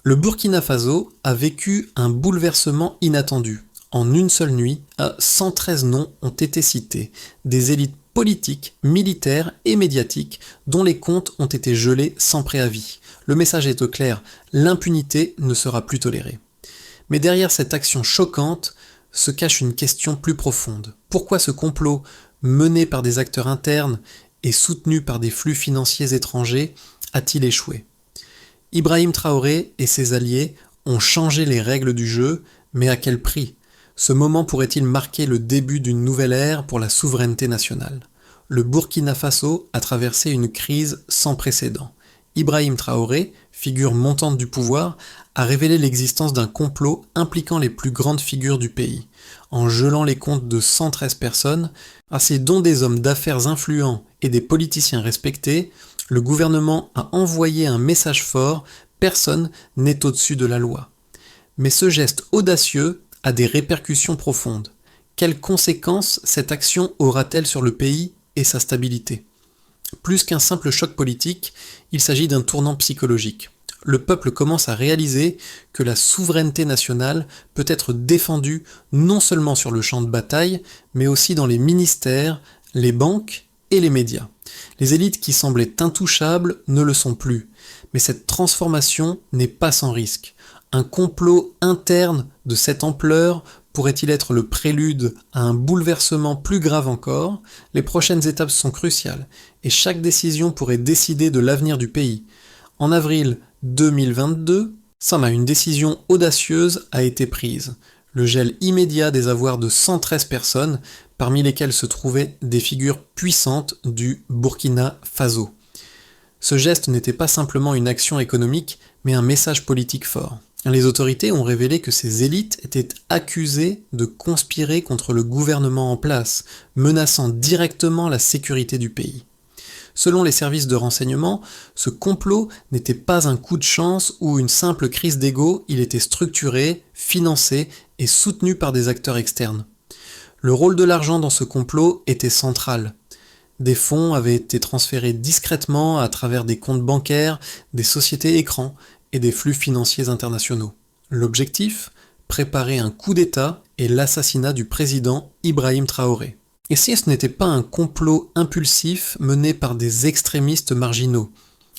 Le Burkina Faso a vécu un bouleversement inattendu. En une seule nuit, 113 noms ont été cités, des élites politiques, militaires et médiatiques dont les comptes ont été gelés sans préavis. Le message est clair, l'impunité ne sera plus tolérée. Mais derrière cette action choquante se cache une question plus profonde. Pourquoi ce complot, mené par des acteurs internes et soutenu par des flux financiers étrangers, a-t-il échoué ? Ibrahim Traoré et ses alliés ont changé les règles du jeu, mais à quel prix ? Ce moment pourrait-il marquer le début d'une nouvelle ère pour la souveraineté nationale ? Le Burkina Faso a traversé une crise sans précédent. Ibrahim Traoré, figure montante du pouvoir, a révélé l'existence d'un complot impliquant les plus grandes figures du pays. En gelant les comptes de 113 personnes, dont des hommes d'affaires influents et des politiciens respectés, le gouvernement a envoyé un message fort, personne n'est au-dessus de la loi. Mais ce geste audacieux a des répercussions profondes. Quelles conséquences cette action aura-t-elle sur le pays et sa stabilité ? Plus qu'un simple choc politique, il s'agit d'un tournant psychologique. Le peuple commence à réaliser que la souveraineté nationale peut être défendue non seulement sur le champ de bataille, mais aussi dans les ministères, les banques et les médias. Les élites qui semblaient intouchables ne le sont plus, mais cette transformation n'est pas sans risque. Un complot interne de cette ampleur pourrait-il être le prélude à un bouleversement plus grave encore ? Les prochaines étapes sont cruciales, et chaque décision pourrait décider de l'avenir du pays. En avril 2022, une décision audacieuse a été prise. Le gel immédiat des avoirs de 113 personnes, parmi lesquelles se trouvaient des figures puissantes du Burkina Faso. Ce geste n'était pas simplement une action économique, mais un message politique fort. Les autorités ont révélé que ces élites étaient accusées de conspirer contre le gouvernement en place, menaçant directement la sécurité du pays. Selon les services de renseignement, ce complot n'était pas un coup de chance ou une simple crise d'ego, il était structuré, financé et soutenu par des acteurs externes. Le rôle de l'argent dans ce complot était central. Des fonds avaient été transférés discrètement à travers des comptes bancaires, des sociétés écrans et des flux financiers internationaux. L'objectif ? Préparer un coup d'État et l'assassinat du président Ibrahim Traoré. Et si ce n'était pas un complot impulsif mené par des extrémistes marginaux ?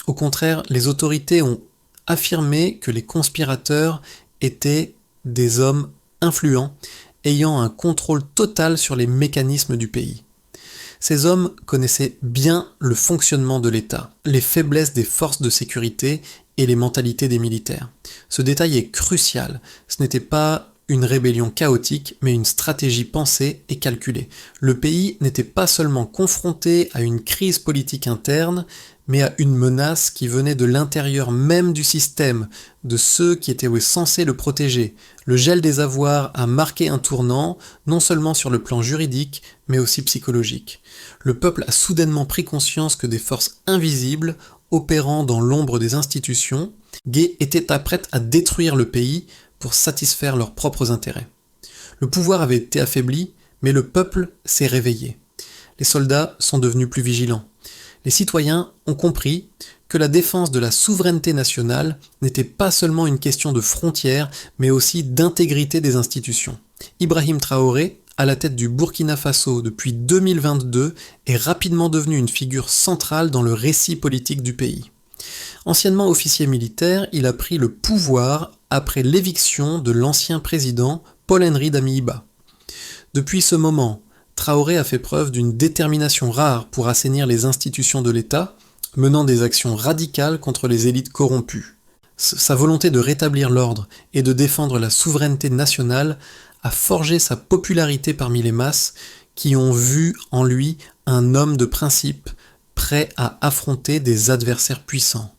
Au contraire, les autorités ont affirmé que les conspirateurs étaient des hommes influents, ayant un contrôle total sur les mécanismes du pays. Ces hommes connaissaient bien le fonctionnement de l'État, les faiblesses des forces de sécurité et les mentalités des militaires. Ce détail est crucial, ce n'était pas une rébellion chaotique, mais une stratégie pensée et calculée. Le pays n'était pas seulement confronté à une crise politique interne, mais à une menace qui venait de l'intérieur même du système, de ceux qui étaient censés le protéger. Le gel des avoirs a marqué un tournant, non seulement sur le plan juridique, mais aussi psychologique. Le peuple a soudainement pris conscience que des forces invisibles, opérant dans l'ombre des institutions, étaient prêtes à détruire le pays pour satisfaire leurs propres intérêts. Le pouvoir avait été affaibli, mais le peuple s'est réveillé. Les soldats sont devenus plus vigilants. Les citoyens ont compris que la défense de la souveraineté nationale n'était pas seulement une question de frontières, mais aussi d'intégrité des institutions. Ibrahim Traoré, à la tête du Burkina Faso depuis 2022, est rapidement devenu une figure centrale dans le récit politique du pays. Anciennement officier militaire, il a pris le pouvoir après l'éviction de l'ancien président Paul-Henri Damiba. Depuis ce moment, Traoré a fait preuve d'une détermination rare pour assainir les institutions de l'État, menant des actions radicales contre les élites corrompues. Sa volonté de rétablir l'ordre et de défendre la souveraineté nationale a forgé sa popularité parmi les masses qui ont vu en lui un homme de principe prêt à affronter des adversaires puissants.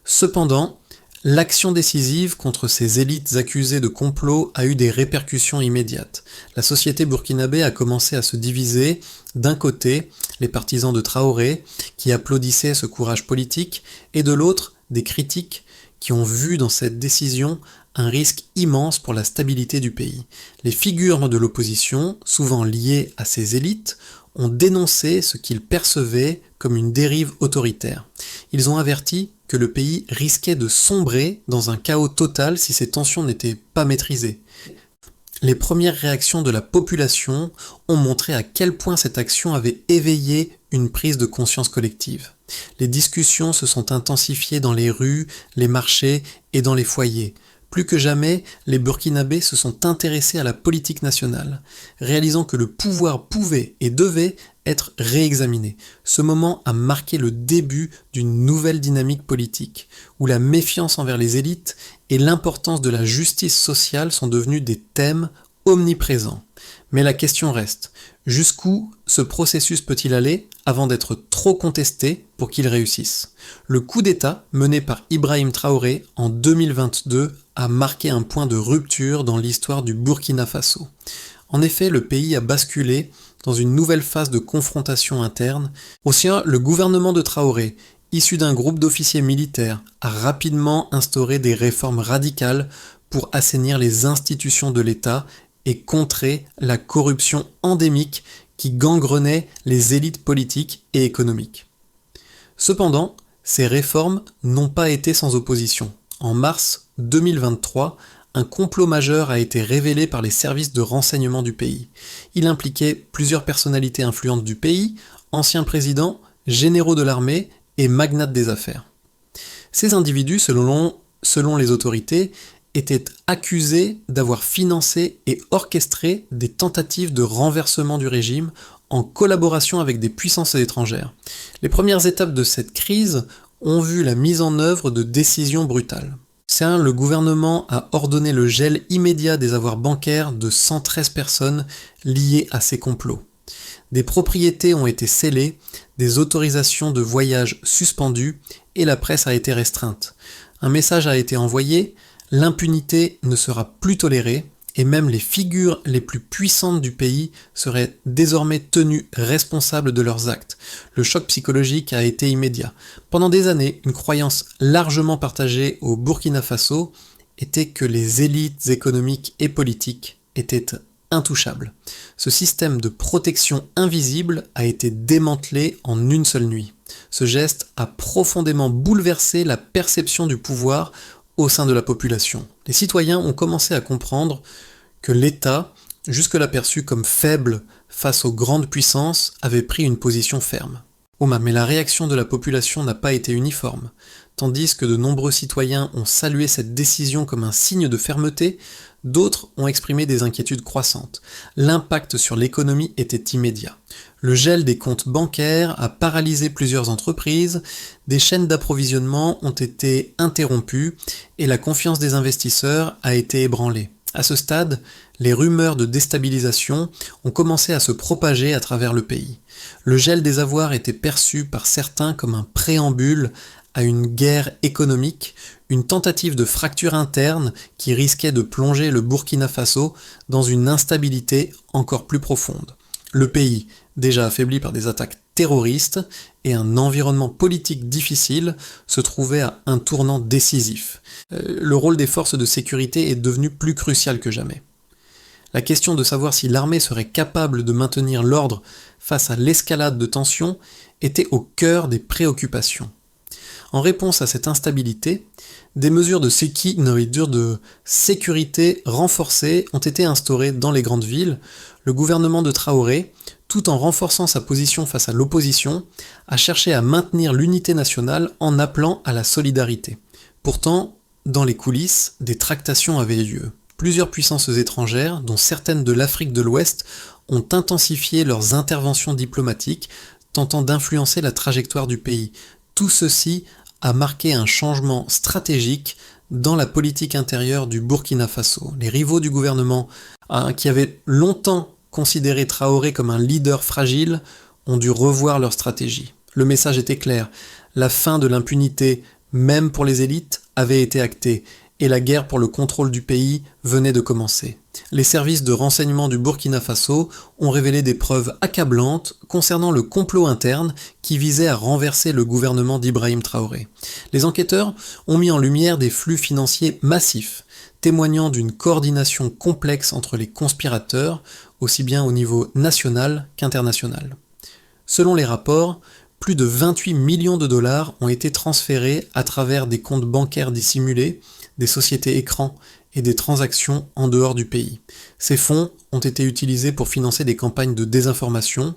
Cependant, l'action décisive contre ces élites accusées de complot a eu des répercussions immédiates. La société burkinabé a commencé à se diviser. D'un côté, les partisans de Traoré, qui applaudissaient ce courage politique, et de l'autre, des critiques qui ont vu dans cette décision un risque immense pour la stabilité du pays. Les figures de l'opposition, souvent liées à ces élites, ont dénoncé ce qu'ils percevaient comme une dérive autoritaire. Ils ont averti que le pays risquait de sombrer dans un chaos total si ces tensions n'étaient pas maîtrisées. Les premières réactions de la population ont montré à quel point cette action avait éveillé une prise de conscience collective. Les discussions se sont intensifiées dans les rues, les marchés et dans les foyers. Plus que jamais, les Burkinabés se sont intéressés à la politique nationale, réalisant que le pouvoir pouvait et devait être réexaminé. Ce moment a marqué le début d'une nouvelle dynamique politique, où la méfiance envers les élites et l'importance de la justice sociale sont devenus des thèmes omniprésents. Mais la question reste, jusqu'où ce processus peut-il aller avant d'être trop contesté pour qu'il réussisse ? Le coup d'État mené par Ibrahim Traoré en 2022 a marqué un point de rupture dans l'histoire du Burkina Faso. En effet, le pays a basculé dans une nouvelle phase de confrontation interne. Au sien, le gouvernement de Traoré, issu d'un groupe d'officiers militaires, a rapidement instauré des réformes radicales pour assainir les institutions de l'État et contrer la corruption endémique qui gangrenait les élites politiques et économiques. Cependant, ces réformes n'ont pas été sans opposition. En mars 2023, un complot majeur a été révélé par les services de renseignement du pays. Il impliquait plusieurs personnalités influentes du pays, anciens présidents, généraux de l'armée et magnates des affaires. Ces individus, selon les autorités, étaient accusés d'avoir financé et orchestré des tentatives de renversement du régime en collaboration avec des puissances étrangères. Les premières étapes de cette crise ont vu la mise en œuvre de décisions brutales. Le gouvernement a ordonné le gel immédiat des avoirs bancaires de 113 personnes liées à ces complots. Des propriétés ont été scellées, des autorisations de voyage suspendues et la presse a été restreinte. Un message a été envoyé, l'impunité ne sera plus tolérée et même les figures les plus puissantes du pays seraient désormais tenues responsables de leurs actes. Le choc psychologique a été immédiat. Pendant des années, une croyance largement partagée au Burkina Faso était que les élites économiques et politiques étaient intouchables. Ce système de protection invisible a été démantelé en une seule nuit. Ce geste a profondément bouleversé la perception du pouvoir au sein de la population. Les citoyens ont commencé à comprendre que l'État, jusque-là perçu comme faible face aux grandes puissances, avait pris une position ferme. Mais la réaction de la population n'a pas été uniforme. Tandis que de nombreux citoyens ont salué cette décision comme un signe de fermeté, d'autres ont exprimé des inquiétudes croissantes. L'impact sur l'économie était immédiat. Le gel des comptes bancaires a paralysé plusieurs entreprises, des chaînes d'approvisionnement ont été interrompues et la confiance des investisseurs a été ébranlée. À ce stade, les rumeurs de déstabilisation ont commencé à se propager à travers le pays. Le gel des avoirs était perçu par certains comme un préambule à une guerre économique, une tentative de fracture interne qui risquait de plonger le Burkina Faso dans une instabilité encore plus profonde. Le pays, déjà affaibli par des attaques terroristes et un environnement politique difficile, se trouvait à un tournant décisif. Le rôle des forces de sécurité est devenu plus crucial que jamais. La question de savoir si l'armée serait capable de maintenir l'ordre face à l'escalade de tensions était au cœur des préoccupations. En réponse à cette instabilité, des mesures de sécurité renforcées ont été instaurées dans les grandes villes. Le gouvernement de Traoré, tout en renforçant sa position face à l'opposition, a cherché à maintenir l'unité nationale en appelant à la solidarité. Pourtant, dans les coulisses, des tractations avaient lieu. Plusieurs puissances étrangères, dont certaines de l'Afrique de l'Ouest, ont intensifié leurs interventions diplomatiques, tentant d'influencer la trajectoire du pays. Tout ceci a marqué un changement stratégique dans la politique intérieure du Burkina Faso. Les rivaux du gouvernement, qui avaient longtemps considéré Traoré comme un leader fragile, ont dû revoir leur stratégie. Le message était clair, la fin de l'impunité, même pour les élites, avait été actée, et la guerre pour le contrôle du pays venait de commencer. Les services de renseignement du Burkina Faso ont révélé des preuves accablantes concernant le complot interne qui visait à renverser le gouvernement d'Ibrahim Traoré. Les enquêteurs ont mis en lumière des flux financiers massifs, témoignant d'une coordination complexe entre les conspirateurs, aussi bien au niveau national qu'international. Selon les rapports, Plus de 28 millions de dollars ont été transférés à travers des comptes bancaires dissimulés, des sociétés écrans et des transactions en dehors du pays. Ces fonds ont été utilisés pour financer des campagnes de désinformation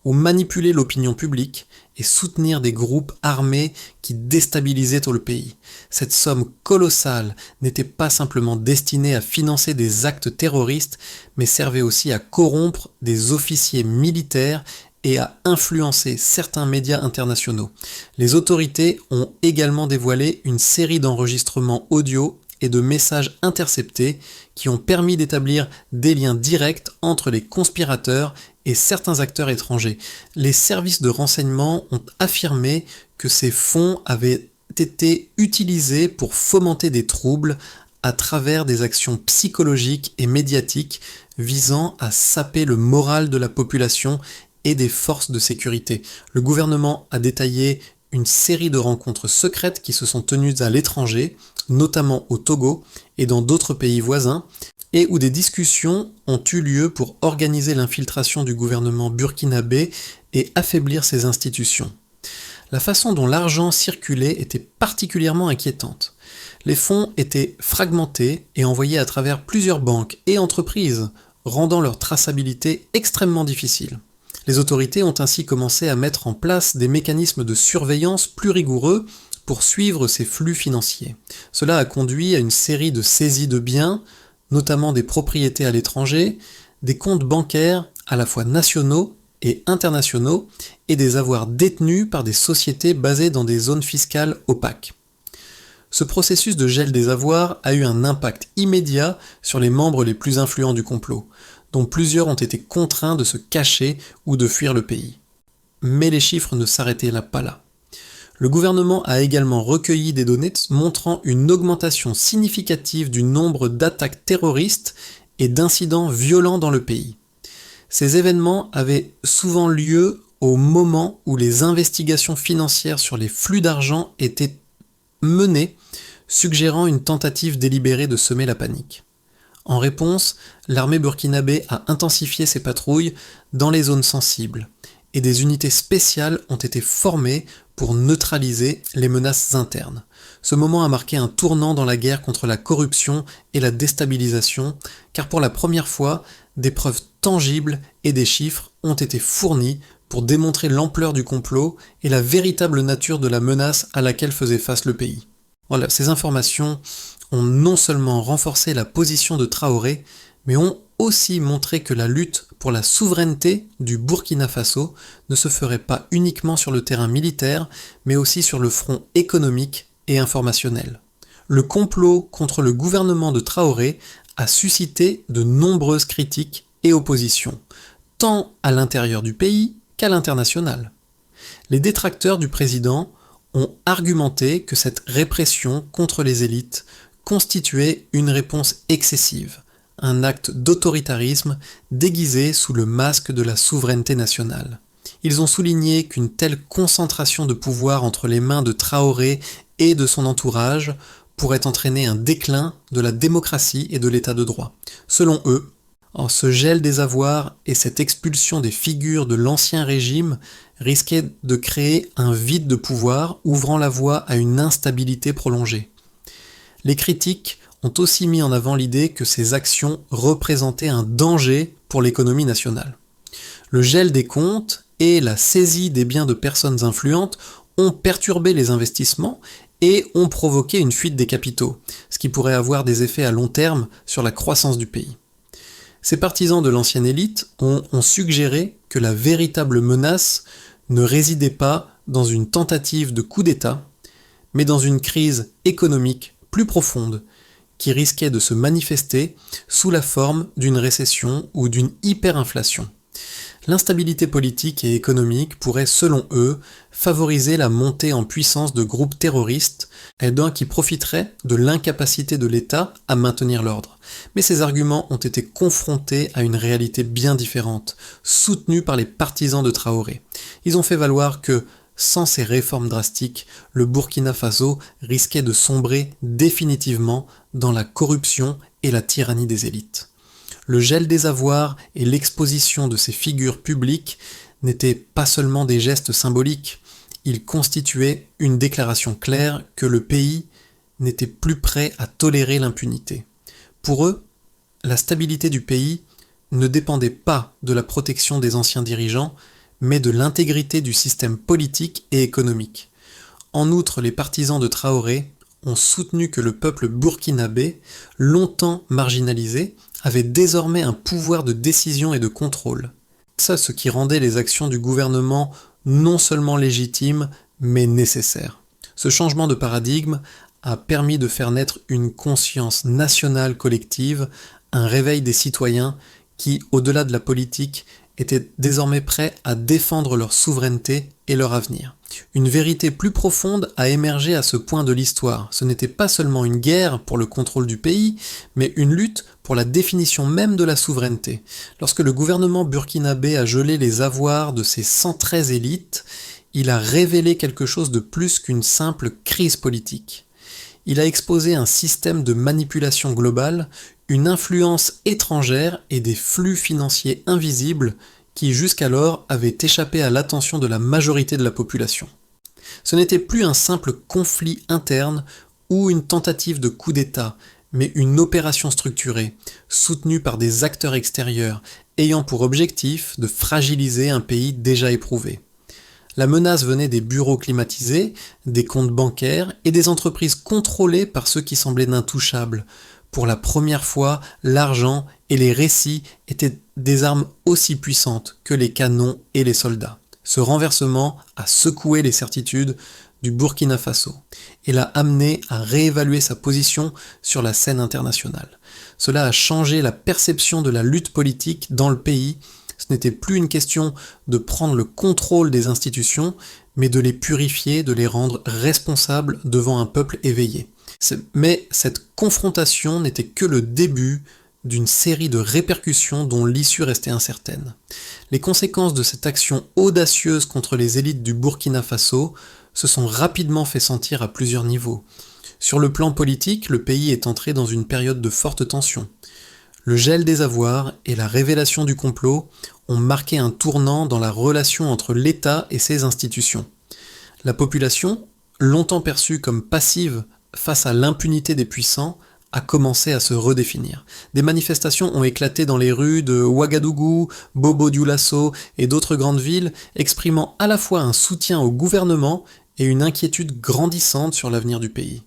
ou manipuler l'opinion publique et soutenir des groupes armés qui déstabilisaient tout le pays. Cette somme colossale n'était pas simplement destinée à financer des actes terroristes, mais servait aussi à corrompre des officiers militaires et à influencer certains médias internationaux. Les autorités ont également dévoilé une série d'enregistrements audio et de messages interceptés qui ont permis d'établir des liens directs entre les conspirateurs et certains acteurs étrangers. Les services de renseignement ont affirmé que ces fonds avaient été utilisés pour fomenter des troubles à travers des actions psychologiques et médiatiques visant à saper le moral de la population et des forces de sécurité. Le gouvernement a détaillé une série de rencontres secrètes qui se sont tenues à l'étranger, notamment au Togo et dans d'autres pays voisins, et où des discussions ont eu lieu pour organiser l'infiltration du gouvernement burkinabé et affaiblir ses institutions. La façon dont l'argent circulait était particulièrement inquiétante. Les fonds étaient fragmentés et envoyés à travers plusieurs banques et entreprises, rendant leur traçabilité extrêmement difficile. Les autorités ont ainsi commencé à mettre en place des mécanismes de surveillance plus rigoureux pour suivre ces flux financiers. Cela a conduit à une série de saisies de biens, notamment des propriétés à l'étranger, des comptes bancaires à la fois nationaux et internationaux, et des avoirs détenus par des sociétés basées dans des zones fiscales opaques. Ce processus de gel des avoirs a eu un impact immédiat sur les membres les plus influents du complot, dont plusieurs ont été contraints de se cacher ou de fuir le pays. Mais les chiffres ne s'arrêtaient pas là. Le gouvernement a également recueilli des données montrant une augmentation significative du nombre d'attaques terroristes et d'incidents violents dans le pays. Ces événements avaient souvent lieu au moment où les investigations financières sur les flux d'argent étaient menées, suggérant une tentative délibérée de semer la panique. En réponse, l'armée burkinabé a intensifié ses patrouilles dans les zones sensibles, et des unités spéciales ont été formées pour neutraliser les menaces internes. Ce moment a marqué un tournant dans la guerre contre la corruption et la déstabilisation, car pour la première fois, des preuves tangibles et des chiffres ont été fournis pour démontrer l'ampleur du complot et la véritable nature de la menace à laquelle faisait face le pays. Voilà, ces informations ont non seulement renforcé la position de Traoré, mais ont aussi montré que la lutte pour la souveraineté du Burkina Faso ne se ferait pas uniquement sur le terrain militaire, mais aussi sur le front économique et informationnel. Le complot contre le gouvernement de Traoré a suscité de nombreuses critiques et oppositions, tant à l'intérieur du pays qu'à l'international. Les détracteurs du président ont argumenté que cette répression contre les élites constituait une réponse excessive, un acte d'autoritarisme déguisé sous le masque de la souveraineté nationale. Ils ont souligné qu'une telle concentration de pouvoir entre les mains de Traoré et de son entourage pourrait entraîner un déclin de la démocratie et de l'état de droit. Selon eux, ce gel des avoirs et cette expulsion des figures de l'ancien régime risquaient de créer un vide de pouvoir ouvrant la voie à une instabilité prolongée. Les critiques ont aussi mis en avant l'idée que ces actions représentaient un danger pour l'économie nationale. Le gel des comptes et la saisie des biens de personnes influentes ont perturbé les investissements et ont provoqué une fuite des capitaux, ce qui pourrait avoir des effets à long terme sur la croissance du pays. Ces partisans de l'ancienne élite ont suggéré que la véritable menace ne résidait pas dans une tentative de coup d'État, mais dans une crise économique plus profonde qui risquait de se manifester sous la forme d'une récession ou d'une hyperinflation. L'instabilité politique et économique pourrait, selon eux, favoriser la montée en puissance de groupes terroristes qui profiteraient de l'incapacité de l'État à maintenir l'ordre. Mais ces arguments ont été confrontés à une réalité bien différente, soutenue par les partisans de Traoré. Ils ont fait valoir que, sans ces réformes drastiques, le Burkina Faso risquait de sombrer définitivement dans la corruption et la tyrannie des élites. Le gel des avoirs et l'exposition de ces figures publiques n'étaient pas seulement des gestes symboliques, il constituait une déclaration claire que le pays n'était plus prêt à tolérer l'impunité. Pour eux, la stabilité du pays ne dépendait pas de la protection des anciens dirigeants, mais de l'intégrité du système politique et économique. En outre, les partisans de Traoré ont soutenu que le peuple burkinabé, longtemps marginalisé, avait désormais un pouvoir de décision et de contrôle. Ça, ce qui rendait les actions du gouvernement non seulement légitimes, mais nécessaires. Ce changement de paradigme a permis de faire naître une conscience nationale collective, un réveil des citoyens qui, au-delà de la politique, étaient désormais prêts à défendre leur souveraineté et leur avenir. Une vérité plus profonde a émergé à ce point de l'histoire. Ce n'était pas seulement une guerre pour le contrôle du pays, mais une lutte pour la définition même de la souveraineté. Lorsque le gouvernement burkinabé a gelé les avoirs de ses 113 élites, il a révélé quelque chose de plus qu'une simple crise politique. Il a exposé un système de manipulation globale, une influence étrangère et des flux financiers invisibles qui jusqu'alors avaient échappé à l'attention de la majorité de la population. Ce n'était plus un simple conflit interne ou une tentative de coup d'État, mais une opération structurée, soutenue par des acteurs extérieurs, ayant pour objectif de fragiliser un pays déjà éprouvé. La menace venait des bureaux climatisés, des comptes bancaires et des entreprises contrôlées par ceux qui semblaient intouchables. Pour la première fois, l'argent et les récits étaient des armes aussi puissantes que les canons et les soldats. Ce renversement a secoué les certitudes du Burkina Faso et l'a amené à réévaluer sa position sur la scène internationale. Cela a changé la perception de la lutte politique dans le pays. Ce n'était plus une question de prendre le contrôle des institutions, mais de les purifier, de les rendre responsables devant un peuple éveillé. Mais cette confrontation n'était que le début d'une série de répercussions dont l'issue restait incertaine. Les conséquences de cette action audacieuse contre les élites du Burkina Faso se sont rapidement fait sentir à plusieurs niveaux. Sur le plan politique, le pays est entré dans une période de forte tension. Le gel des avoirs et la révélation du complot ont marqué un tournant dans la relation entre l'État et ses institutions. La population, longtemps perçue comme passive face à l'impunité des puissants, a commencé à se redéfinir. Des manifestations ont éclaté dans les rues de Ouagadougou, Bobo-Dioulasso et d'autres grandes villes, exprimant à la fois un soutien au gouvernement et une inquiétude grandissante sur l'avenir du pays.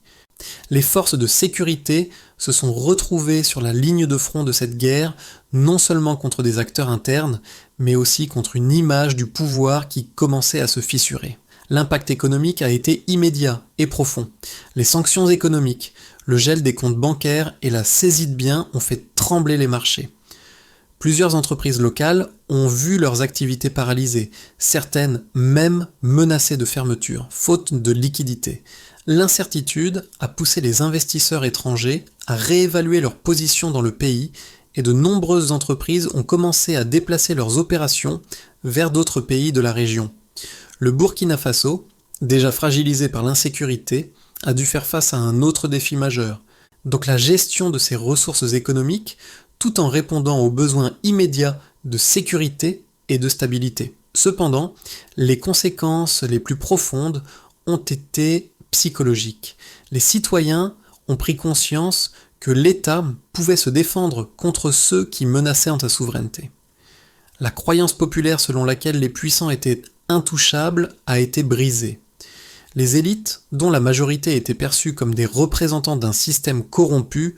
Les forces de sécurité se sont retrouvées sur la ligne de front de cette guerre, non seulement contre des acteurs internes, mais aussi contre une image du pouvoir qui commençait à se fissurer. L'impact économique a été immédiat et profond. Les sanctions économiques, le gel des comptes bancaires et la saisie de biens ont fait trembler les marchés. Plusieurs entreprises locales ont vu leurs activités paralysées, certaines même menacées de fermeture, faute de liquidité. L'incertitude a poussé les investisseurs étrangers à réévaluer leur position dans le pays et de nombreuses entreprises ont commencé à déplacer leurs opérations vers d'autres pays de la région. Le Burkina Faso, déjà fragilisé par l'insécurité, a dû faire face à un autre défi majeur. Donc la gestion de ses ressources économiques, tout en répondant aux besoins immédiats de sécurité et de stabilité. Cependant, les conséquences les plus profondes ont été psychologiques. Les citoyens ont pris conscience que l'État pouvait se défendre contre ceux qui menaçaient sa souveraineté. La croyance populaire selon laquelle les puissants étaient intouchables a été brisée. Les élites, dont la majorité était perçue comme des représentants d'un système corrompu,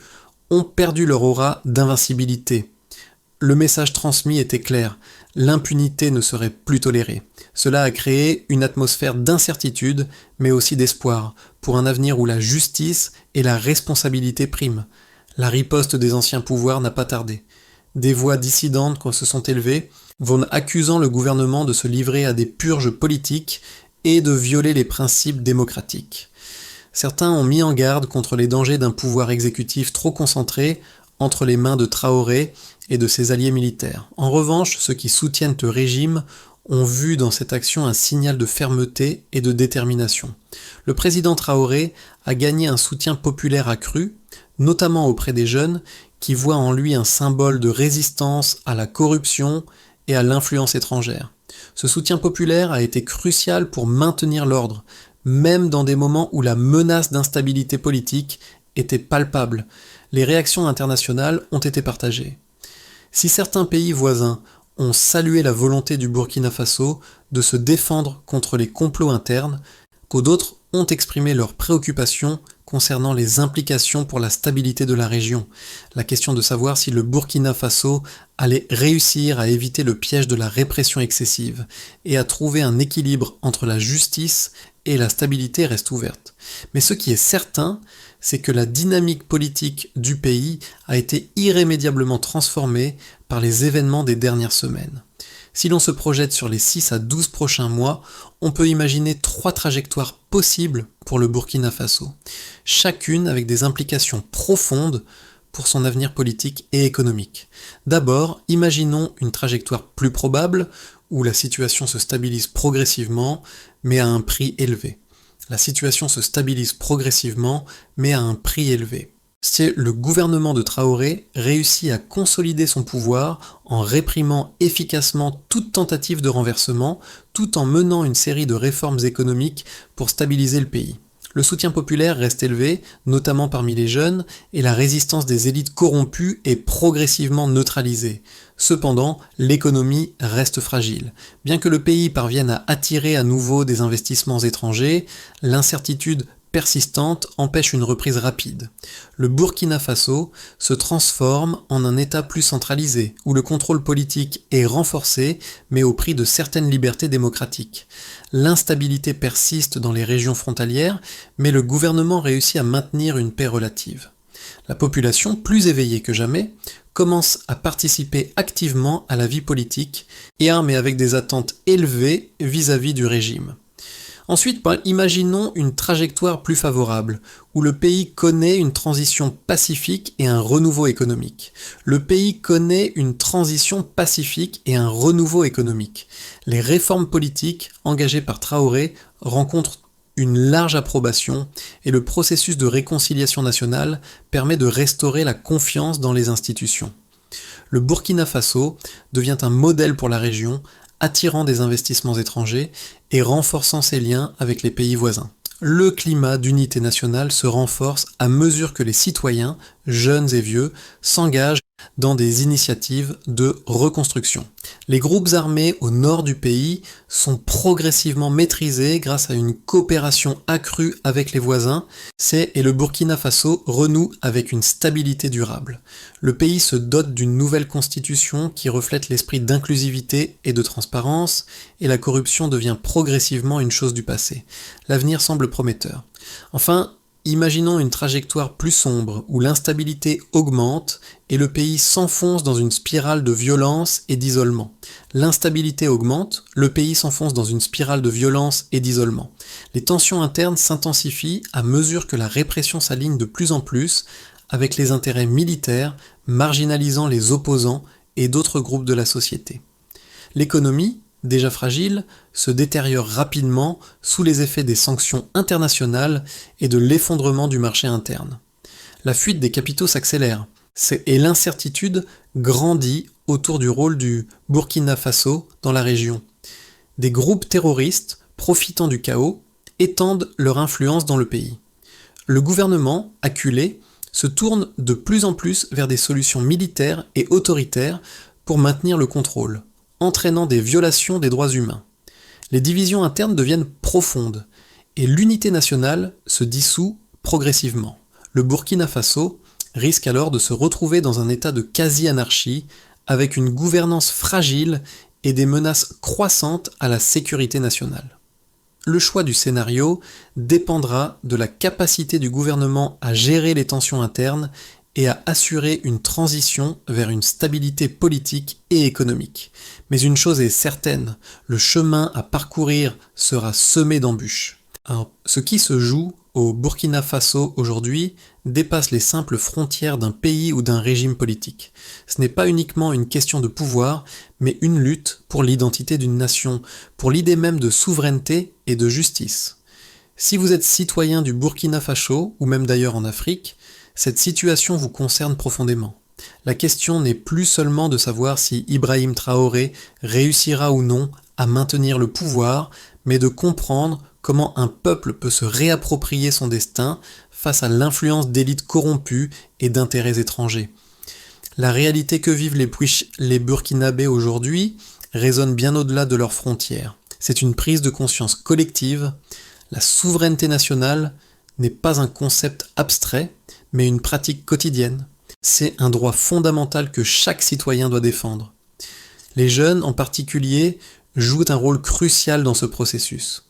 ont perdu leur aura d'invincibilité. Le message transmis était clair, l'impunité ne serait plus tolérée. Cela a créé une atmosphère d'incertitude, mais aussi d'espoir, pour un avenir où la justice et la responsabilité priment. La riposte des anciens pouvoirs n'a pas tardé. Des voix dissidentes se sont élevées, accusant le gouvernement de se livrer à des purges politiques et de violer les principes démocratiques. Certains ont mis en garde contre les dangers d'un pouvoir exécutif trop concentré entre les mains de Traoré et de ses alliés militaires. En revanche, ceux qui soutiennent le régime ont vu dans cette action un signal de fermeté et de détermination. Le président Traoré a gagné un soutien populaire accru, notamment auprès des jeunes, qui voient en lui un symbole de résistance à la corruption et à l'influence étrangère. Ce soutien populaire a été crucial pour maintenir l'ordre, même dans des moments où la menace d'instabilité politique était palpable. Les réactions internationales ont été partagées. Si certains pays voisins ont salué la volonté du Burkina Faso de se défendre contre les complots internes, d'autres ont exprimé leurs préoccupations concernant les implications pour la stabilité de la région. La question de savoir si le Burkina Faso allait réussir à éviter le piège de la répression excessive et à trouver un équilibre entre la justice et la stabilité reste ouverte. Mais ce qui est certain, c'est que la dynamique politique du pays a été irrémédiablement transformée par les événements des dernières semaines. Si l'on se projette sur les 6 à 12 prochains mois, on peut imaginer 3 trajectoires possibles pour le Burkina Faso, chacune avec des implications profondes pour son avenir politique et économique. D'abord, imaginons une trajectoire plus probable où la situation se stabilise progressivement, mais à un prix élevé. La situation se stabilise progressivement, mais à un prix élevé. Si le gouvernement de Traoré réussit à consolider son pouvoir en réprimant efficacement toute tentative de renversement, tout en menant une série de réformes économiques pour stabiliser le pays. Le soutien populaire reste élevé, notamment parmi les jeunes, et la résistance des élites corrompues est progressivement neutralisée. Cependant, l'économie reste fragile. Bien que le pays parvienne à attirer à nouveau des investissements étrangers, l'incertitude persistante empêche une reprise rapide. Le Burkina Faso se transforme en un État plus centralisé, où le contrôle politique est renforcé, mais au prix de certaines libertés démocratiques. L'instabilité persiste dans les régions frontalières, mais le gouvernement réussit à maintenir une paix relative. La population, plus éveillée que jamais, commence à participer activement à la vie politique et armée avec des attentes élevées vis-à-vis du régime. Ensuite, imaginons une trajectoire plus favorable, où le pays connaît une transition pacifique et un renouveau économique. Le pays connaît une transition pacifique et un renouveau économique. Les réformes politiques engagées par Traoré rencontrent une large approbation et le processus de réconciliation nationale permet de restaurer la confiance dans les institutions. Le Burkina Faso devient un modèle pour la région, attirant des investissements étrangers et renforçant ses liens avec les pays voisins. Le climat d'unité nationale se renforce à mesure que les citoyens, jeunes et vieux, s'engagent dans des initiatives de reconstruction. Les groupes armés au nord du pays sont progressivement maîtrisés grâce à une coopération accrue avec les voisins, et le Burkina Faso renoue avec une stabilité durable. Le pays se dote d'une nouvelle constitution qui reflète l'esprit d'inclusivité et de transparence, et la corruption devient progressivement une chose du passé. L'avenir semble prometteur. Enfin, imaginons une trajectoire plus sombre où l'instabilité augmente et le pays s'enfonce dans une spirale de violence et d'isolement. L'instabilité augmente, le pays s'enfonce dans une spirale de violence et d'isolement. Les tensions internes s'intensifient à mesure que la répression s'aligne de plus en plus avec les intérêts militaires, marginalisant les opposants et d'autres groupes de la société. L'économie, déjà fragile, se détériore rapidement sous les effets des sanctions internationales et de l'effondrement du marché interne. La fuite des capitaux s'accélère, et l'incertitude grandit autour du rôle du Burkina Faso dans la région. Des groupes terroristes, profitant du chaos, étendent leur influence dans le pays. Le gouvernement, acculé, se tourne de plus en plus vers des solutions militaires et autoritaires pour maintenir le contrôle, entraînant des violations des droits humains. Les divisions internes deviennent profondes, et l'unité nationale se dissout progressivement. Le Burkina Faso risque alors de se retrouver dans un état de quasi-anarchie, avec une gouvernance fragile et des menaces croissantes à la sécurité nationale. Le choix du scénario dépendra de la capacité du gouvernement à gérer les tensions internes et à assurer une transition vers une stabilité politique et économique. Mais une chose est certaine, le chemin à parcourir sera semé d'embûches. Alors, ce qui se joue au Burkina Faso aujourd'hui dépasse les simples frontières d'un pays ou d'un régime politique. Ce n'est pas uniquement une question de pouvoir, mais une lutte pour l'identité d'une nation, pour l'idée même de souveraineté et de justice. Si vous êtes citoyen du Burkina Faso, ou même d'ailleurs en Afrique, cette situation vous concerne profondément. La question n'est plus seulement de savoir si Ibrahim Traoré réussira ou non à maintenir le pouvoir, mais de comprendre comment un peuple peut se réapproprier son destin face à l'influence d'élites corrompues et d'intérêts étrangers. La réalité que vivent les Burkinabés aujourd'hui résonne bien au-delà de leurs frontières. C'est une prise de conscience collective. La souveraineté nationale n'est pas un concept abstrait, mais une pratique quotidienne. C'est un droit fondamental que chaque citoyen doit défendre. Les jeunes, en particulier, jouent un rôle crucial dans ce processus.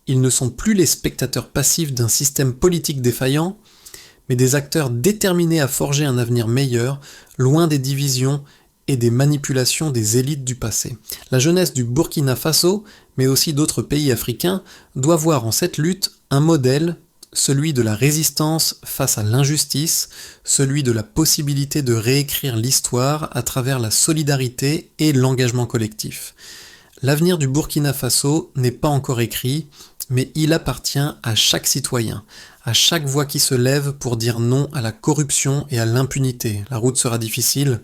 Ils ne sont plus les spectateurs passifs d'un système politique défaillant, mais des acteurs déterminés à forger un avenir meilleur, loin des divisions et des manipulations des élites du passé. La jeunesse du Burkina Faso, mais aussi d'autres pays africains, doit voir en cette lutte un modèle, celui de la résistance face à l'injustice, celui de la possibilité de réécrire l'histoire à travers la solidarité et l'engagement collectif. L'avenir du Burkina Faso n'est pas encore écrit, mais il appartient à chaque citoyen, à chaque voix qui se lève pour dire non à la corruption et à l'impunité. La route sera difficile,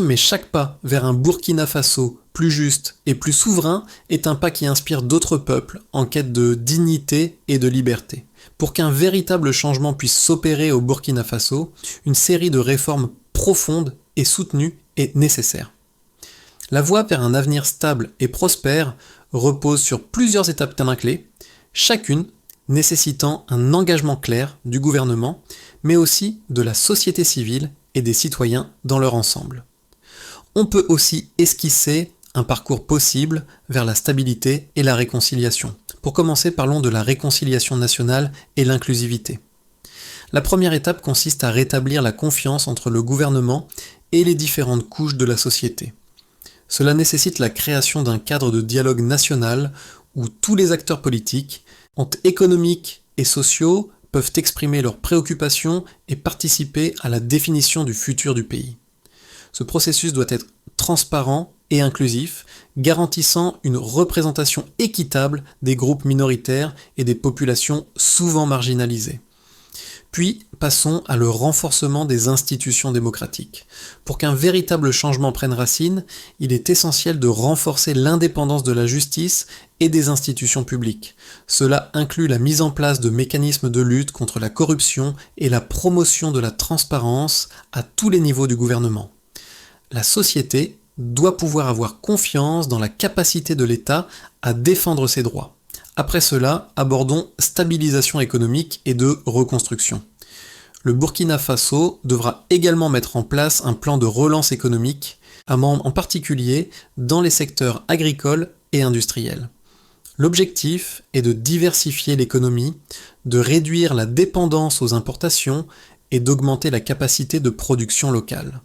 mais chaque pas vers un Burkina Faso plus juste et plus souverain est un pas qui inspire d'autres peuples en quête de dignité et de liberté. Pour qu'un véritable changement puisse s'opérer au Burkina Faso, une série de réformes profondes et soutenues est nécessaire. La voie vers un avenir stable et prospère repose sur plusieurs étapes clés, chacune nécessitant un engagement clair du gouvernement, mais aussi de la société civile et des citoyens dans leur ensemble. On peut aussi esquisser un parcours possible vers la stabilité et la réconciliation. Pour commencer, parlons de la réconciliation nationale et l'inclusivité. La première étape consiste à rétablir la confiance entre le gouvernement et les différentes couches de la société. Cela nécessite la création d'un cadre de dialogue national où tous les acteurs politiques, économiques et sociaux peuvent exprimer leurs préoccupations et participer à la définition du futur du pays. Ce processus doit être transparent et inclusif, garantissant une représentation équitable des groupes minoritaires et des populations souvent marginalisées. Puis, passons à le renforcement des institutions démocratiques. Pour qu'un véritable changement prenne racine, il est essentiel de renforcer l'indépendance de la justice et des institutions publiques. Cela inclut la mise en place de mécanismes de lutte contre la corruption et la promotion de la transparence à tous les niveaux du gouvernement. La société doit pouvoir avoir confiance dans la capacité de l'État à défendre ses droits. Après cela, abordons stabilisation économique et de reconstruction. Le Burkina Faso devra également mettre en place un plan de relance économique, en particulier dans les secteurs agricoles et industriels. L'objectif est de diversifier l'économie, de réduire la dépendance aux importations et d'augmenter la capacité de production locale.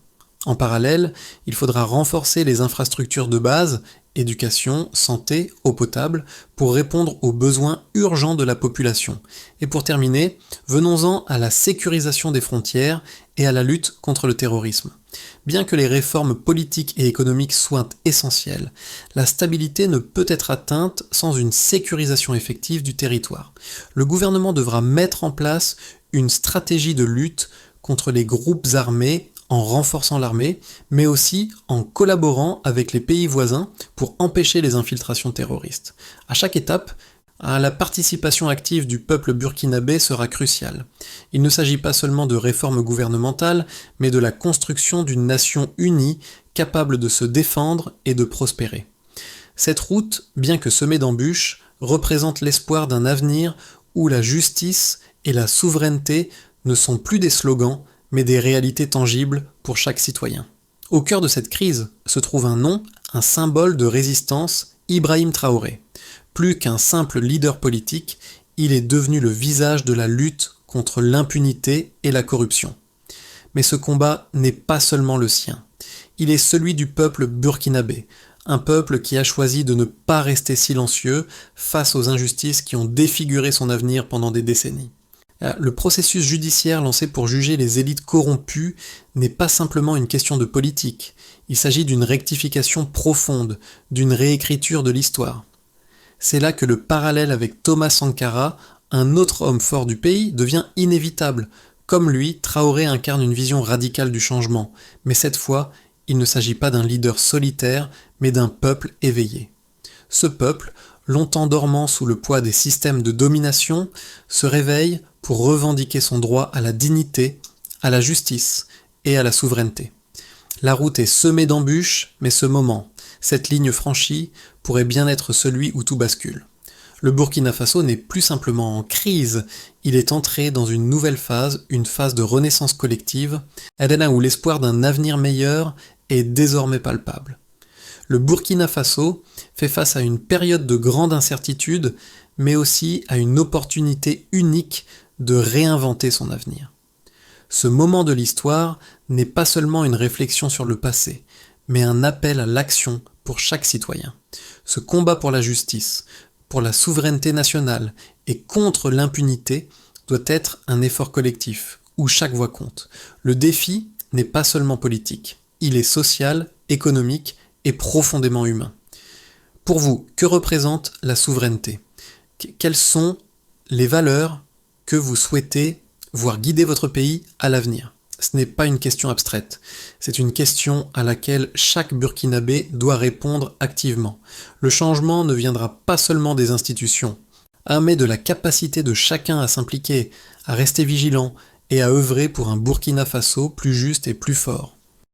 En parallèle, il faudra renforcer les infrastructures de base, éducation, santé, eau potable, pour répondre aux besoins urgents de la population. Et pour terminer, venons-en à la sécurisation des frontières et à la lutte contre le terrorisme. Bien que les réformes politiques et économiques soient essentielles, la stabilité ne peut être atteinte sans une sécurisation effective du territoire. Le gouvernement devra mettre en place une stratégie de lutte contre les groupes armés en renforçant l'armée, mais aussi en collaborant avec les pays voisins pour empêcher les infiltrations terroristes. À chaque étape, la participation active du peuple burkinabé sera cruciale. Il ne s'agit pas seulement de réformes gouvernementales, mais de la construction d'une nation unie capable de se défendre et de prospérer. Cette route, bien que semée d'embûches, représente l'espoir d'un avenir où la justice et la souveraineté ne sont plus des slogans, mais des réalités tangibles pour chaque citoyen. Au cœur de cette crise se trouve un nom, un symbole de résistance, Ibrahim Traoré. Plus qu'un simple leader politique, il est devenu le visage de la lutte contre l'impunité et la corruption. Mais ce combat n'est pas seulement le sien. Il est celui du peuple burkinabé, un peuple qui a choisi de ne pas rester silencieux face aux injustices qui ont défiguré son avenir pendant des décennies. Le processus judiciaire lancé pour juger les élites corrompues n'est pas simplement une question de politique. Il s'agit d'une rectification profonde, d'une réécriture de l'histoire. C'est là que le parallèle avec Thomas Sankara, un autre homme fort du pays, devient inévitable. Comme lui, Traoré incarne une vision radicale du changement, mais cette fois, il ne s'agit pas d'un leader solitaire, mais d'un peuple éveillé. Ce peuple, longtemps dormant sous le poids des systèmes de domination, se réveille pour revendiquer son droit à la dignité, à la justice et à la souveraineté. La route est semée d'embûches, mais ce moment, cette ligne franchie, pourrait bien être celui où tout bascule. Le Burkina Faso n'est plus simplement en crise, il est entré dans une nouvelle phase, une phase de renaissance collective, où l'espoir d'un avenir meilleur est désormais palpable. Le Burkina Faso fait face à une période de grande incertitude, mais aussi à une opportunité unique de réinventer son avenir. Ce moment de l'histoire n'est pas seulement une réflexion sur le passé, mais un appel à l'action pour chaque citoyen. Ce combat pour la justice, pour la souveraineté nationale et contre l'impunité doit être un effort collectif, où chaque voix compte. Le défi n'est pas seulement politique, il est social, économique et profondément humain. Pour vous, que représente la souveraineté ? Quelles sont les valeurs que vous souhaitez voir guider votre pays à l'avenir ? Ce n'est pas une question abstraite, c'est une question à laquelle chaque Burkinabé doit répondre activement. Le changement ne viendra pas seulement des institutions, mais de la capacité de chacun à s'impliquer, à rester vigilant et à œuvrer pour un Burkina Faso plus juste et plus fort.